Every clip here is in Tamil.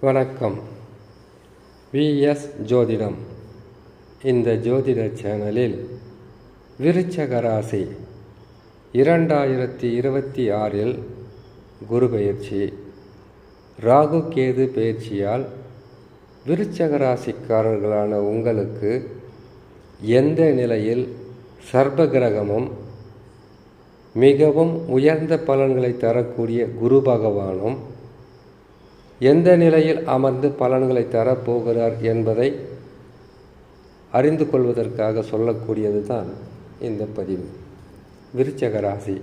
வணக்கம். விஎஸ் ஜோதிடம். இந்த ஜோதிட சேனலில் விருச்சக ராசி 2026 குரு பெயர்ச்சி, ராகு கேது பெயர்ச்சியால் விருச்சக ராசிக்காரர்களான உங்களுக்கு எந்த நிலையில் சர்ப்ப கிரகமும் மிகவும் உயர்ந்த பலன்களை தரக்கூடிய குரு பகவானும் எந்த நிலையில் அமர்ந்து பலன்களை தரப்போகிறார் என்பதை அறிந்து கொள்வதற்காக சொல்லக்கூடியது தான் இந்த பதிவு. விருச்சக ராசி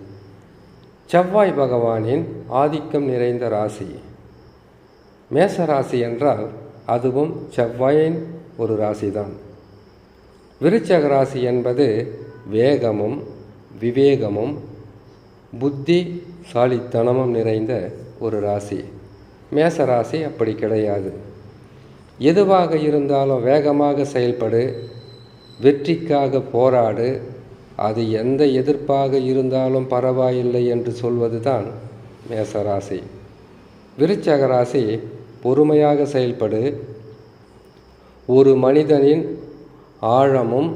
செவ்வாய் பகவானின் ஆதிக்கம் நிறைந்த ராசி. மேச ராசி என்றால் அதுவும் செவ்வாயின் ஒரு ராசிதான். விருச்சக ராசி என்பது வேகமும் விவேகமும் புத்திசாலித்தனமும் நிறைந்த ஒரு ராசி. மேசராசி அப்படி கிடையாது. எதுவாக இருந்தாலும் வேகமாக செயல்படு, வெற்றிக்காக போராடு, அது எந்த எதிர்ப்பாக இருந்தாலும் பரவாயில்லை என்று சொல்வது தான் மேசராசி. விருச்சக ராசி பொறுமையாக செயல்படு, ஒரு மனிதனின் ஆழமும்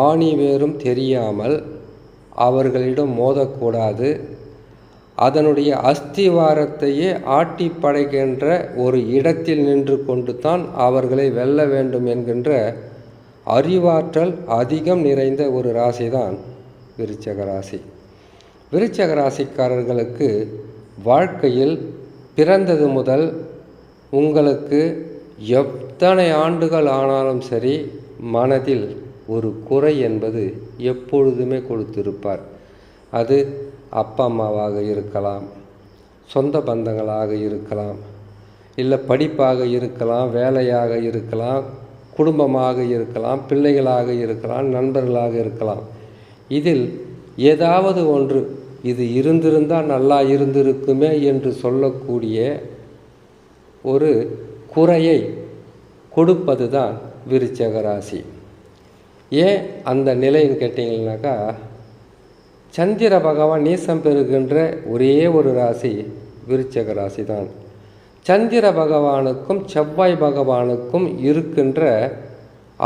ஆணிவேரும் தெரியாமல் அவர்களிடம் மோதக்கூடாது, அதனுடைய அஸ்திவாரத்தையே ஆட்டி படைக்கின்ற ஒரு இடத்தில் நின்று கொண்டு தான் அவர்களை வெல்ல வேண்டும் என்கின்ற அறிவாற்றல் அதிகம் நிறைந்த ஒரு ராசி தான் விருச்சக ராசி. விருச்சக ராசிக்காரர்களுக்கு வாழ்க்கையில் பிறந்தது முதல் உங்களுக்கு எத்தனை ஆண்டுகள் ஆனாலும் சரி, மனதில் ஒரு குறை என்பது எப்பொழுதுமே கொடுத்திருப்பார். அது அப்பா அம்மாவாக இருக்கலாம், சொந்த பந்தங்களாக இருக்கலாம், இல்லை படிப்பாக இருக்கலாம், வேலையாக இருக்கலாம், குடும்பமாக இருக்கலாம், பிள்ளைகளாக இருக்கலாம், நண்பர்களாக இருக்கலாம். இதில் ஏதாவது ஒன்று இது இருந்திருந்தால் நல்லா இருந்திருக்குமே என்று சொல்லக்கூடிய ஒரு குறையை கொடுப்பது தான் விருச்சக ராசி. ஏன் அந்த நிலைன்னு கேட்டிங்கன்னாக்கா, சந்திர பகவான் நீசம் பெறுகின்ற ஒரே ஒரு ராசி விருச்சக ராசி தான். சந்திர பகவானுக்கும் செவ்வாய் பகவானுக்கும்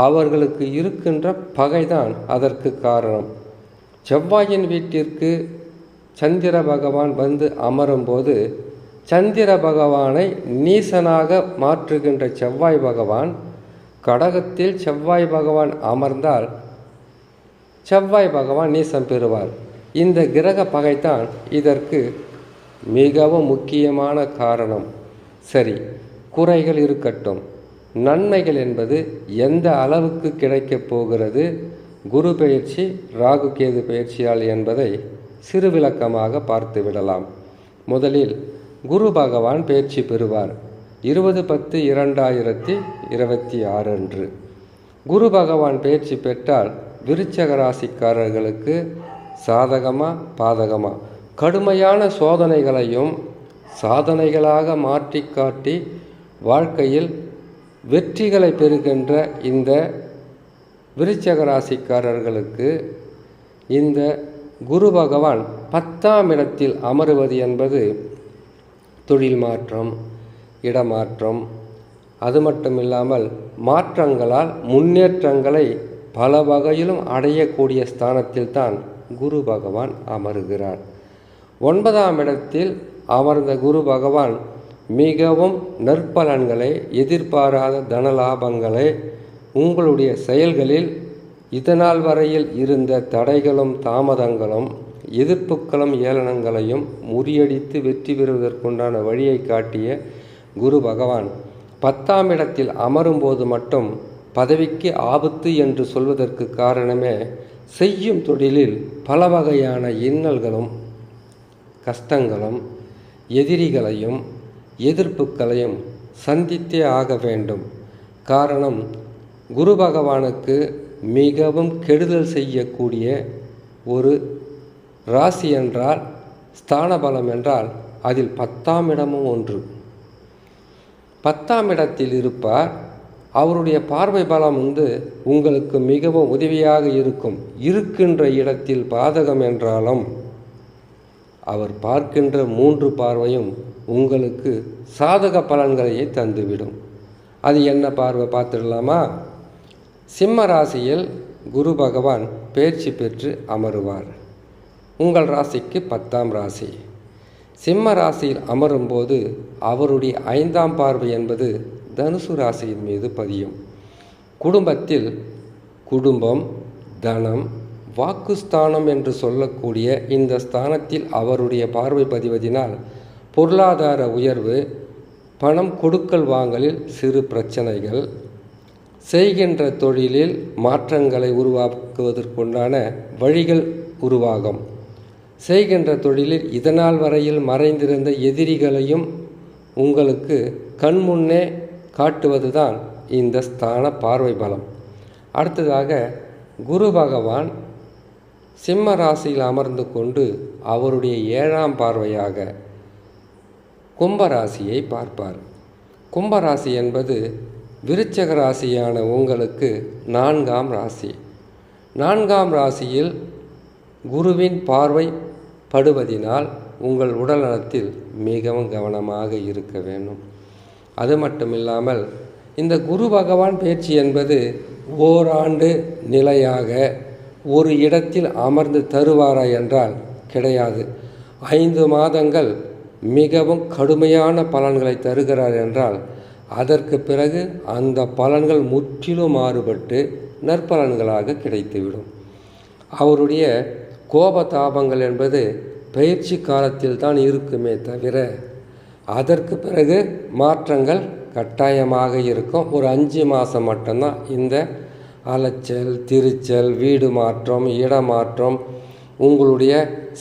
அவர்களுக்கு இருக்கின்ற பகைதான் அதற்கு காரணம். செவ்வாயின் வீட்டிற்கு சந்திர பகவான் வந்து அமரும்போது சந்திர பகவானை நீசனாக மாற்றுகின்ற செவ்வாய் பகவான் கடகத்தில் செவ்வாய் பகவான் அமர்ந்தால் செவ்வாய் பகவான் நீசம் பெறுவார். இந்த கிரக பகைத்தான் இதற்கு மிகவும் முக்கியமான காரணம். சரி, குறைகள் இருக்கட்டும், நன்மைகள் என்பது எந்த அளவுக்கு கிடைக்கப் போகிறது குரு பெயர்ச்சி ராகு கேது பெயர்ச்சியால் என்பதை சிறு விளக்கமாக பார்த்து விடலாம். முதலில் குரு பகவான் பெயர்ச்சி பெறுவார் 20/10/2026 அன்று. குரு பகவான் பெயர்ச்சி பெற்றால் விருச்சக ராசிக்காரர்களுக்கு சாதகமா பாதகமா கடுமையான சோதனைகளையும் சாதனைகளாக மாற்றி காட்டி வாழ்க்கையில் வெற்றிகளை பெறுகின்ற இந்த விருச்சக ராசிக்காரர்களுக்கு இந்த குரு பகவான் 10ஆம் இடத்தில் அமருவது என்பது தொழில் மாற்றம், இடமாற்றம், அது மட்டும் இல்லாமல் மாற்றங்களால் முன்னேற்றங்களை பல வகையிலும் அடையக்கூடிய ஸ்தானத்தில் தான் குரு பகவான் அமருகிறார். 9ஆம் இடத்தில் அமர்ந்த குரு பகவான் மிகவும் நற்பலன்களை, எதிர்பாராத தனலாபங்களை, உங்களுடைய செயல்களில் இதனால் வரையில் இருந்த தடைகளும் தாமதங்களும் எதிர்ப்புகளும் ஏளனங்களையும் முறியடித்து வெற்றி பெறுவதற்குண்டான வழியை காட்டிய குரு பகவான் 10ஆம் இடத்தில் அமரும்போது மட்டும் பதவிக்கு ஆபத்து என்று சொல்வதற்கு காரணமே, செய்யும் தொழிலில் பல வகையான இன்னல்களும் கஷ்டங்களும் எதிரிகளையும் எதிர்ப்புகளையும் சந்தித்தே ஆக வேண்டும். காரணம், குரு பகவானுக்கு மிகவும் கெடுதல் செய்யக்கூடிய ஒரு ராசி என்றால், ஸ்தான பலம் என்றால் அதில் 10ஆம் இடமும் ஒன்று. 10ஆம் இடத்தில் இருப்பார். அவருடைய பார்வை பலம் உங்களுக்கு மிகவும் உதவியாக இருக்கும். இருக்கின்ற இடத்தில் பாதகம் என்றாலும் அவர் பார்க்கின்ற 3 பார்வையும் உங்களுக்கு சாதக பலன்களையே தந்துவிடும். அது என்ன பார்வை பார்த்துடலாமா? சிம்ம ராசியில் குரு பகவான் பயிற்சி பெற்று அமருவார். உங்கள் ராசிக்கு 10ஆம் ராசி. சிம்ம ராசியில் அமரும்போது அவருடைய 5ஆம் பார்வை என்பது தனுசு ராசியின் மீது பதியும். குடும்பத்தில் குடும்பம், தனம், வாக்குஸ்தானம் என்று சொல்லக்கூடிய இந்த ஸ்தானத்தில் அவருடைய பார்வை பதிவதினால் பொருளாதார உயர்வு, பணம் கொடுக்கல் வாங்கலில் சிறு பிரச்சனைகள், செய்கின்ற தொழிலில் மாற்றங்களை உருவாக்குவதற்குண்டான வழிகள் உருவாகும். செய்கின்ற தொழிலில் இதனால் வரையில் மறைந்திருந்த எதிரிகளையும் உங்களுக்கு கண்முன்னே காட்டுவதுதான் இந்த ஸ்தான பார்வை பலம். அடுத்ததாக குரு பகவான் சிம்ம ராசியில் அமர்ந்து கொண்டு அவருடைய 7ஆம் பார்வையாக கும்பராசியை பார்ப்பார். கும்பராசி என்பது விருச்சக ராசியான உங்களுக்கு 4ஆம் ராசி. 4ஆம் ராசியில் குருவின் பார்வை படுவதினால் உங்கள் உடல் நலத்தில் மிகவும் கவனமாக இருக்க வேண்டும். அது மட்டுமில்லாமல் இந்த குரு பகவான் பயிற்சி என்பது ஓராண்டு நிலையாக ஒரு இடத்தில் அமர்ந்து தருவாரா என்றால் கிடையாது. 5 மாதங்கள் மிகவும் கடுமையான பலன்களை தருகிறார் என்றால் அதற்கு பிறகு அந்த பலன்கள் முற்றிலும் மாறுபட்டு நற்பலன்களாக கிடைத்துவிடும். அவருடைய கோபதாபங்கள் என்பது பயிற்சி காலத்தில் தான் இருக்குமே தவிர அதற்கு பிறகு மாற்றங்கள் கட்டாயமாக இருக்கும். ஒரு 5 மாதம் மட்டும்தான் இந்த அலைச்சல், திருச்சல், வீடு மாற்றம், இடமாற்றம், உங்களுடைய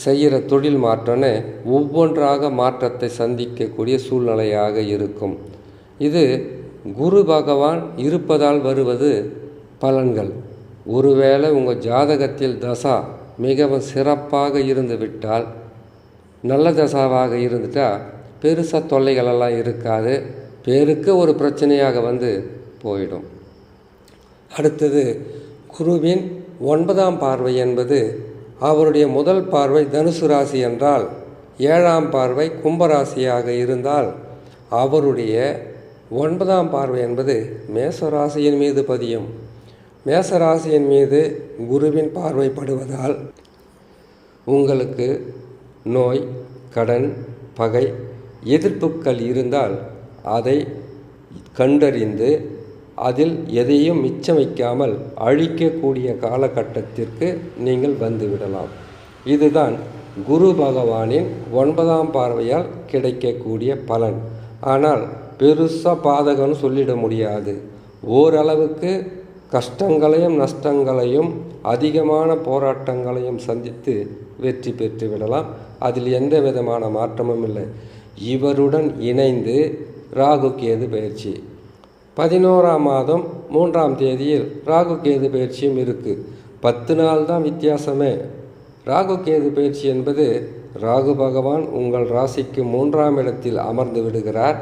செய்கிற தொழில் மாற்றம்னு ஒவ்வொன்றாக மாற்றத்தை சந்திக்கக்கூடிய சூழ்நிலையாக இருக்கும். இது குரு பகவான் இருப்பதால் வருவது பலன்கள். ஒருவேளை உங்கள் ஜாதகத்தில் தசா மிகவும் சிறப்பாக இருந்து விட்டால், நல்ல தசாவாக இருந்துட்டால் பெருசாக தொல்லைகளெல்லாம் இருக்காது. பேருக்கு ஒரு பிரச்சனையாக வந்து போயிடும். அடுத்தது குருவின் 9ஆம் பார்வை என்பது அவருடைய முதல் பார்வை தனுசு ராசி என்றால் 7ஆம் பார்வை கும்பராசியாக இருந்தால் அவருடைய 9ஆம் பார்வை என்பது மேசராசியின் மீது பதியும். மேசராசியின் மீது குருவின் பார்வைப்படுவதால் உங்களுக்கு நோய், கடன், பகை, எதிர்ப்புகள் இருந்தால் அதை கண்டறிந்து அதில் எதையும் மிச்சம் வைக்காமல் அழிக்கக்கூடிய காலகட்டத்திற்கு நீங்கள் வந்துவிடலாம். இதுதான் குரு பகவானின் 9ஆம் பார்வையால் கிடைக்கக்கூடிய பலன். ஆனால் பெருசாக பாதகம்னு சொல்லிட முடியாது. ஓரளவுக்கு கஷ்டங்களையும் நஷ்டங்களையும் அதிகமான போராட்டங்களையும் சந்தித்து வெற்றி பெற்று விடலாம். அதில் எந்த விதமான மாற்றமும் இல்லை. இவருடன் இணைந்து ராகு கேது பயிற்சி 11ஆம் மாதம் 3ஆம் தேதியில் ராகு கேது பயிற்சியும் இருக்குது. 10 நாள் தான் வித்தியாசமே. ராகு கேது பயிற்சி என்பது ராகு பகவான் உங்கள் ராசிக்கு 3ஆம் இடத்தில் அமர்ந்து விடுகிறார்.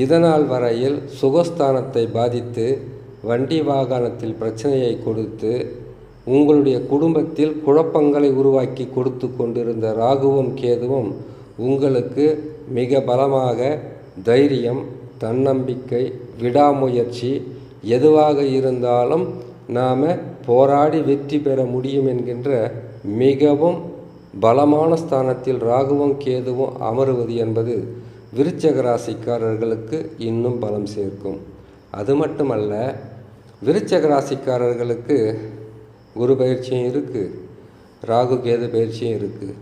இதனால் வரையில் சுகஸ்தானத்தை பாதித்து வண்டி வாகனத்தில் பிரச்சனையை கொடுத்து உங்களுடைய குடும்பத்தில் குழப்பங்களை உருவாக்கி கொடுத்து கொண்டிருந்த ராகுவும் கேதுவும் உங்களுக்கு மிக பலமாக தைரியம், தன்னம்பிக்கை, விடாமுயற்சி எதுவாக இருந்தாலும் நாம் போராடி வெற்றி பெற முடியும் என்கின்ற மிகவும் பலமான ஸ்தானத்தில் ராகுவும் கேதுவும் அமருவது என்பது விருச்சக ராசிக்காரர்களுக்கு இன்னும் பலம் சேர்க்கும். அது மட்டுமல்ல, விருச்சக ராசிக்காரர்களுக்கு குரு பயிற்சியும் இருக்குது, ராகு கேது பயிற்சியும் இருக்குது.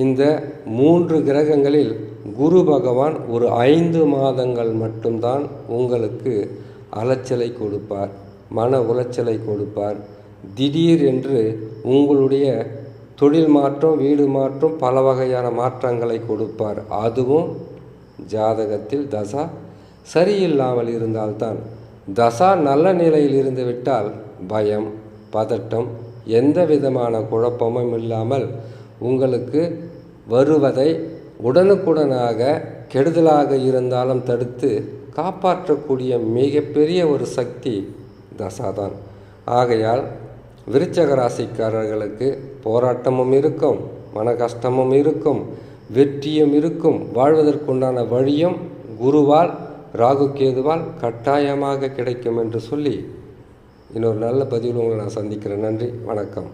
இந்த 3 கிரகங்களில் குரு பகவான் ஒரு 5 மாதங்கள் மட்டும்தான் உங்களுக்கு அலைச்சலை கொடுப்பார், மன உளைச்சலை கொடுப்பார். திடீர் என்று உங்களுடைய தொழில் மாற்றம், வீடு மாற்றம், பல வகையான மாற்றங்களை கொடுப்பார். அதுவும் ஜாதகத்தில் தசா சரியில்லாமல் இருந்தால்தான். தசா நல்ல நிலையில் இருந்து விட்டால் பயம், பதட்டம், எந்த விதமான குழப்பமும் இல்லாமல் உங்களுக்கு வருவதை உடனுக்குடனாக கெடுதலாக இருந்தாலும் தடுத்து காப்பாற்றக்கூடிய மிகப்பெரிய ஒரு சக்தி தசாதான். ஆகையால் விருச்சக ராசிக்காரர்களுக்கு போராட்டமும் இருக்கும், மன கஷ்டமும் இருக்கும். வெற்றியும் இருக்கும், வாழ்வதற்குண்டான வழியும் குருவால் ராகு கேதுவால் கட்டாயமாக கிடைக்கும் என்று சொல்லி இன்னொரு நல்ல பதிவில் உங்களை நான் சந்திக்கிறேன். நன்றி, வணக்கம்.